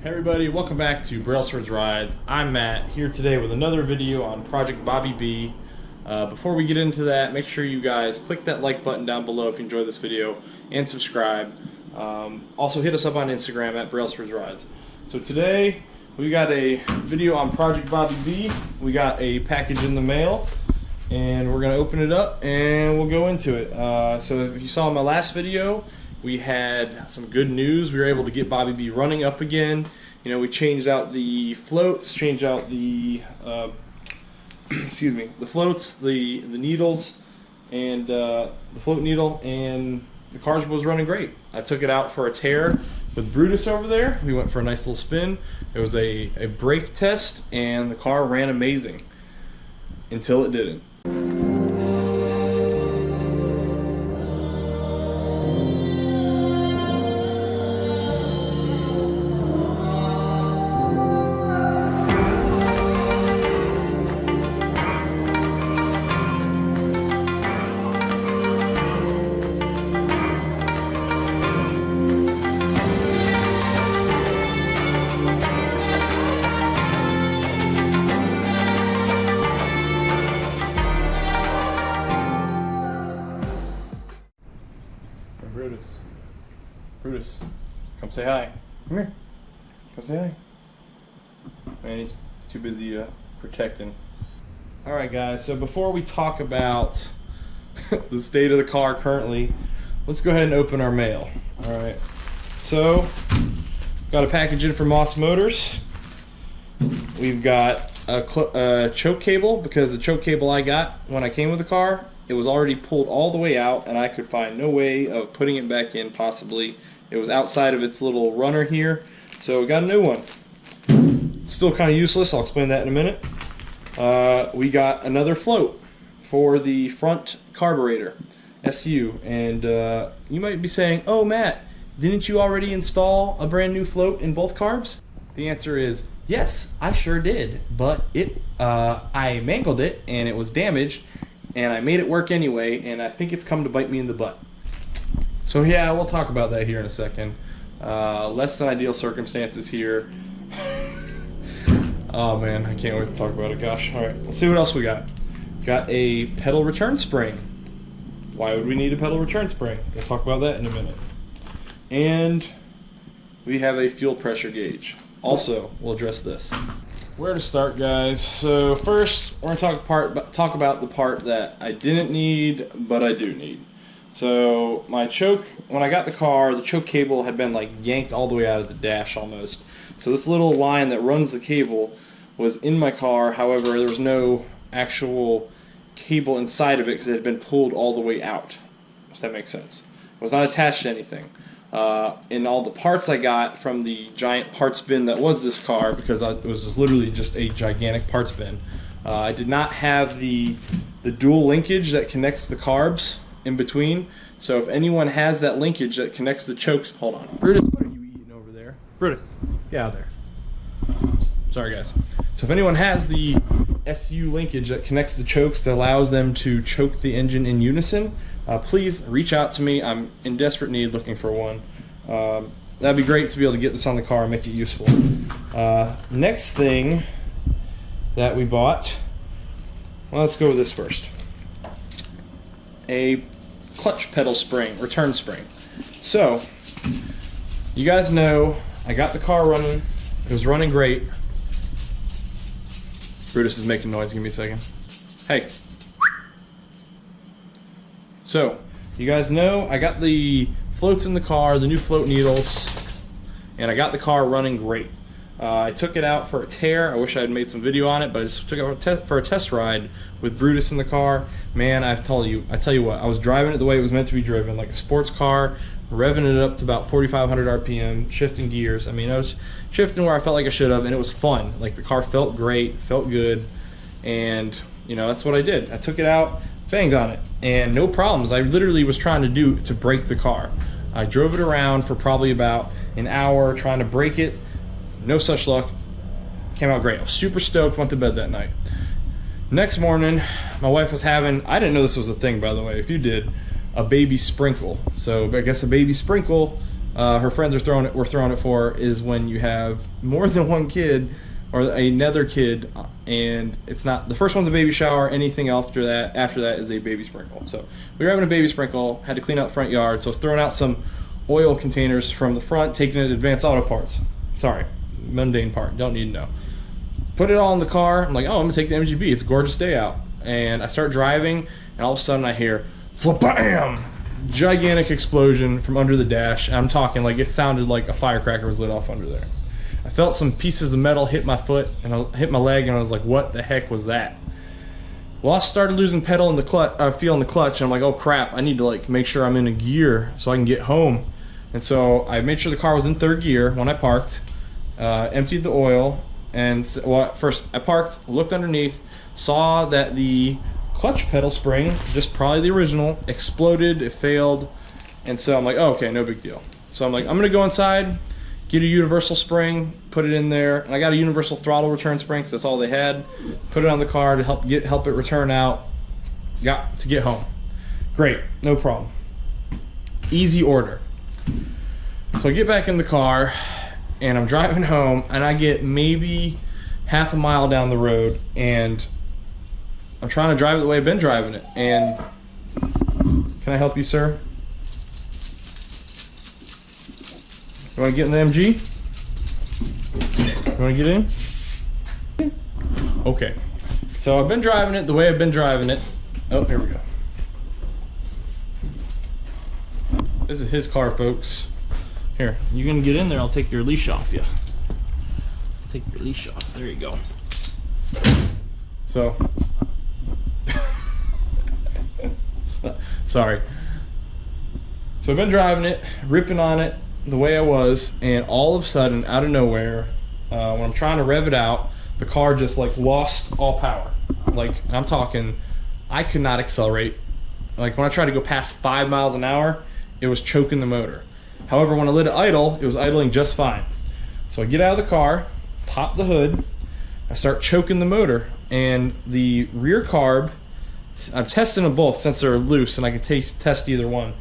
Hey everybody, welcome back to Brailsford's Rides. I'm Matt, here today with another video on Project Bobby B. Before we get into that, make sure you guys click that like button down below if you enjoyed this video, and subscribe. Also hit us up on Instagram at Brailsford's Rides. So today, we got a video on Project Bobby B. We got a package in the mail, and we're going to open it up and we'll go into it. So if you saw my last video, we had some good news. We were able to get Bobby B running up again. You know, we changed out the floats, changed out the excuse me, the floats, the needles, and the float needle, and the car was running great. I took it out for a tear with Brutus over there. We went for a nice little spin. It was a brake test, and the car ran amazing until it didn't. Brutus, come say hi. Come here. Come say hi. Man, he's too busy protecting. Alright guys, so before we talk about the state of the car currently, let's go ahead and open our mail. Alright, so got a package in from Moss Motors. We've got a choke cable, because the choke cable I got when I came with the car, it was already pulled all the way out, and I could find no way of putting it back in possibly. It was outside of its little runner here, so we got a new one. Still kind of useless, I'll explain that in a minute. We got another float for the front carburetor, SU, and you might be saying, oh Matt, didn't you already install a brand new float in both carbs? The answer is, yes, I sure did, but I mangled it and it was damaged, and I made it work anyway, and I think it's come to bite me in the butt. So yeah, we'll talk about that here in a second. Less than ideal circumstances here. Oh man, I can't wait to talk about it, gosh. Alright, let's see what else we got. Got a pedal return spring. Why would we need a pedal return spring? We'll talk about that in a minute. And we have a fuel pressure gauge. Also, we'll address this. Where to start, guys? So first, we're going to talk about the part that I didn't need, but I do need. So my choke, when I got the car, the choke cable had been like yanked all the way out of the dash almost. So this little line that runs the cable was in my car. However, there was no actual cable inside of it because it had been pulled all the way out. Does that make sense? It was not attached to anything. In all the parts I got from the giant parts bin that was this car, because it was literally just a gigantic parts bin, I did not have the dual linkage that connects the carbs in between. So if anyone has that linkage that connects the chokes, hold on, Brutus, what are you eating over there? Brutus, get out of there. Sorry guys. So if anyone has the SU linkage that connects the chokes that allows them to choke the engine in unison, please reach out to me. I'm in desperate need looking for one. That'd be great to be able to get this on the car and make it useful. Next thing that we bought, well, let's go with this first. A clutch pedal spring, return spring. So, you guys know I got the car running. It was running great. Brutus is making noise. Give me a second. Hey. So, you guys know I got the floats in the car, the new float needles, and I got the car running great. I took it out for a tear. I wish I had made some video on it, but I just took it for a test ride with Brutus in the car. Man, I tell you what, I was driving it the way it was meant to be driven, like a sports car, revving it up to about 4,500 RPM, shifting gears. I mean, I was shifting where I felt like I should have, and it was fun. Like, the car felt great, felt good, and, you know, that's what I did. I took it out, banged on it, and no problems. I literally was trying to brake the car. I drove it around for probably about an hour trying to brake it. No such luck. Came out great. I was super stoked, went to bed that night. Next morning, my wife was having, I didn't know this was a thing, by the way, if you did, a baby sprinkle. So I guess a baby sprinkle her friends were throwing it for is when you have more than one kid or another kid, and it's not, the first one's a baby shower, anything after that is a baby sprinkle. So we were having a baby sprinkle, had to clean out the front yard, so I was throwing out some oil containers from the front, taking it to Advanced Auto Parts. Sorry, mundane part, don't need to know. Put it all in the car, I'm like, oh, I'm gonna take the MGB, it's a gorgeous day out. And I start driving, and all of a sudden I hear, flabam! Gigantic explosion from under the dash. I'm talking like it sounded like a firecracker was lit off under there. I felt some pieces of metal hit my foot and I hit my leg, and I was like, what the heck was that? Well, I started losing pedal in the clutch, feel in the clutch, and I'm like, oh crap, I need to like make sure I'm in a gear so I can get home. And so I made sure the car was in third gear when I parked, emptied the oil, and first I parked, looked underneath, saw that the clutch pedal spring, just probably the original, exploded, it failed, and so I'm like, oh, okay, no big deal. So I'm like, I'm gonna go inside, get a universal spring, put it in there, and I got a universal throttle return spring because that's all they had. Put it on the car to help it return out. Got to get home. Great, no problem. Easy order. So I get back in the car, and I'm driving home, and I get maybe half a mile down the road, and I'm trying to drive it the way I've been driving it. And can I help you, sir? You want to get in the MG? You want to get in? Okay. So I've been driving it the way I've been driving it. Oh, here we go. This is his car, folks. Here, you can get in there. I'll take your leash off you. Let's take your leash off. There you go. So, sorry. So I've been driving it, ripping on it the way I was, and all of a sudden, out of nowhere, when I'm trying to rev it out, the car just like lost all power. Like, I'm talking, I could not accelerate. Like when I tried to go past 5 miles an hour, it was choking the motor. However, when I let it idle, it was idling just fine. So I get out of the car, pop the hood, I start choking the motor, and the rear carb, I'm testing them both since they're loose and I can test either one.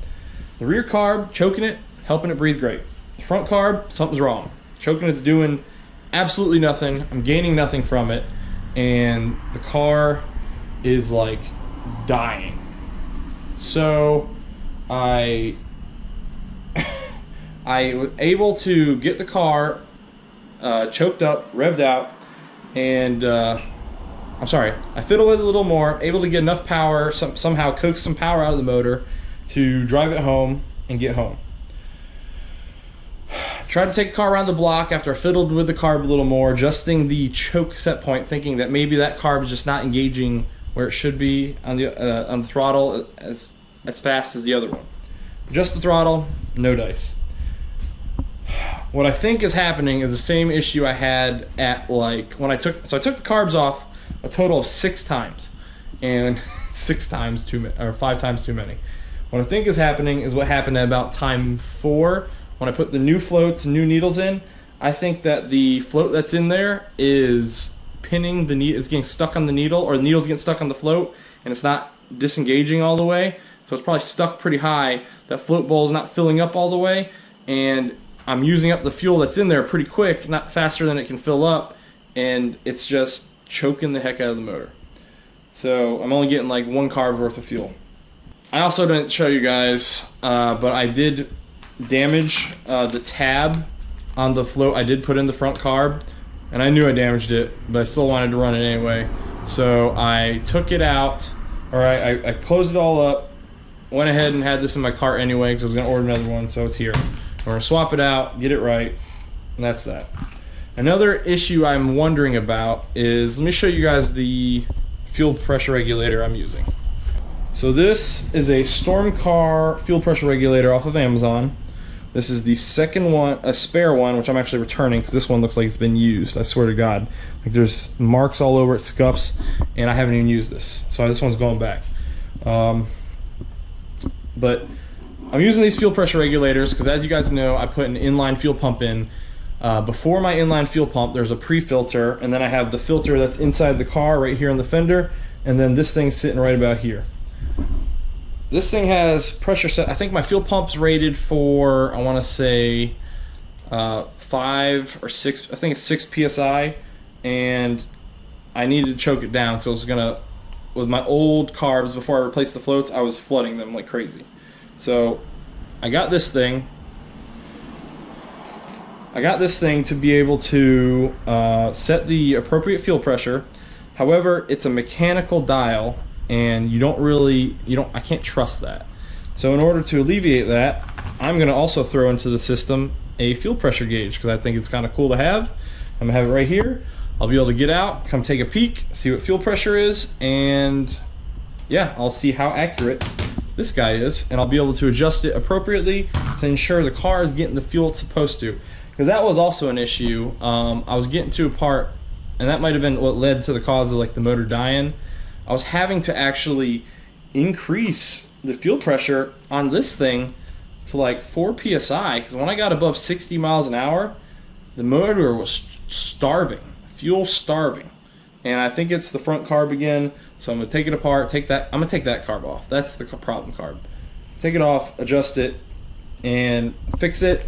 The rear carb, choking it, helping it breathe great. The front carb, something's wrong. Choking it's doing absolutely nothing. I'm gaining nothing from it, and the car is like dying. So I was able to get the car choked up, revved out, and I'm sorry, I fiddled with it a little more, able to get enough power, somehow coax some power out of the motor to drive it home and get home. Tried to take the car around the block after I fiddled with the carb a little more, adjusting the choke set point, thinking that maybe that carb is just not engaging where it should be on the throttle as fast as the other one. Adjust the throttle, no dice. What I think is happening is the same issue I had at like when I took the carbs off a total of 6 times, and 6 times too many, or 5 times too many. What I think is happening is what happened at about time 4 when I put the new floats and new needles in. I think that the float that's in there is pinning the needle, it's getting stuck on the needle, or the needle's getting stuck on the float, and it's not disengaging all the way. So it's probably stuck pretty high. That float bowl is not filling up all the way, and I'm using up the fuel that's in there pretty quick, not faster than it can fill up, and it's just choking the heck out of the motor. So I'm only getting like 1 carb worth of fuel. I also didn't show you guys, but I did damage the tab on the float. I did put in the front carb, and I knew I damaged it, but I still wanted to run it anyway. So I took it out, or I closed it all up, went ahead and had this in my cart anyway because I was going to order another one, so it's here. We're going to swap it out, get it right, and that's that. Another issue I'm wondering about is, let me show you guys the fuel pressure regulator I'm using. So this is a Storm Car fuel pressure regulator off of Amazon. This is the second one, a spare one, which I'm actually returning because this one looks like it's been used. I swear to God. Like there's marks all over it, scuffs, and I haven't even used this. So this one's going back. But I'm using these fuel pressure regulators because, as you guys know, I put an inline fuel pump in. Before my inline fuel pump, there's a pre-filter, and then I have the filter that's inside the car right here on the fender, and then this thing's sitting right about here. this thing has pressure set. I think my fuel pump's rated for, I want to say 5 or 6, I think it's 6 psi, and I needed to choke it down because I was gonna, with my old carbs before I replaced the floats, I was flooding them like crazy. So I got this thing. To be able to set the appropriate fuel pressure. However, it's a mechanical dial, and I can't trust that. So in order to alleviate that, I'm gonna also throw into the system a fuel pressure gauge because I think it's kind of cool to have. I'm gonna have it right here. I'll be able to get out, come take a peek, see what fuel pressure is, and yeah, I'll see how accurate this guy is, and I'll be able to adjust it appropriately to ensure the car is getting the fuel it's supposed to. Because that was also an issue. I was getting to a part, and that might have been what led to the cause of like the motor dying. I was having to actually increase the fuel pressure on this thing to like 4 psi, because when I got above 60 miles an hour, the motor was starving, fuel starving. And I think it's the front carb again, so I'm gonna take it apart, I'm gonna take that carb off. That's the problem carb. Take it off, adjust it, and fix it,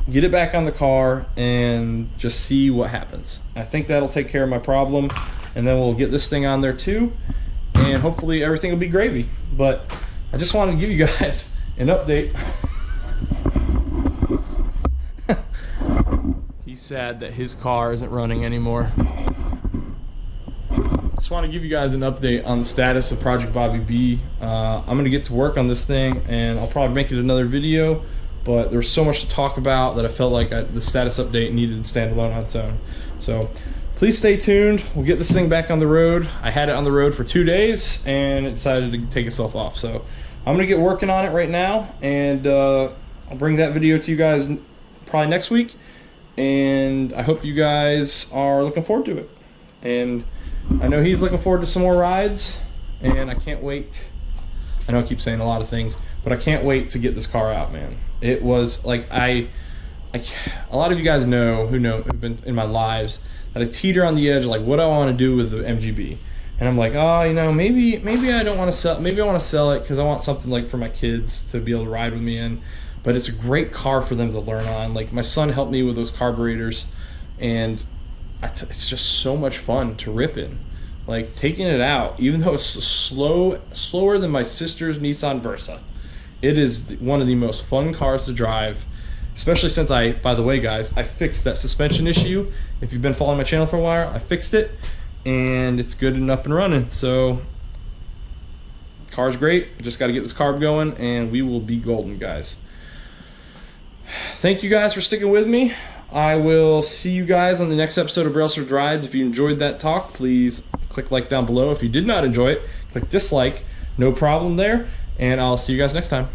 get it back on the car, and just see what happens. I think that'll take care of my problem, and then we'll get this thing on there too, and hopefully everything will be gravy. But I just wanted to give you guys an update. He's sad that his car isn't running anymore. Just want to give you guys an update on the status of Project Bobby B. I'm going to get to work on this thing, and I'll probably make it another video, but there's so much to talk about that I felt like the status update needed to stand alone on its own. So please stay tuned. We'll get this thing back on the road. I had it on the road for 2 days, and it decided to take itself off. So I'm going to get working on it right now, and I'll bring that video to you guys probably next week. And I hope you guys are looking forward to it. And I know he's looking forward to some more rides, and I can't wait. I know I keep saying a lot of things, but I can't wait to get this car out, man. It was like a lot of you guys who've been in my lives, that I teeter on the edge, like what do I want to do with the MGB, and I'm like, oh, you know, maybe I don't want to sell. Maybe I want to sell it because I want something like for my kids to be able to ride with me in. But it's a great car for them to learn on. Like my son helped me with those carburetors, and it's just so much fun to rip in. Like taking it out, even though it's slower than my sister's Nissan Versa, it is one of the most fun cars to drive. Especially since by the way guys, I fixed that suspension issue. If you've been following my channel for a while, I fixed it, and it's good and up and running. So car's great. Just got to get this carb going, and we will be golden, guys. Thank you guys for sticking with me. I will see you guys on the next episode of Brailsford Rides. If you enjoyed that talk, please click like down below. If you did not enjoy it, click dislike. No problem there. And I'll see you guys next time.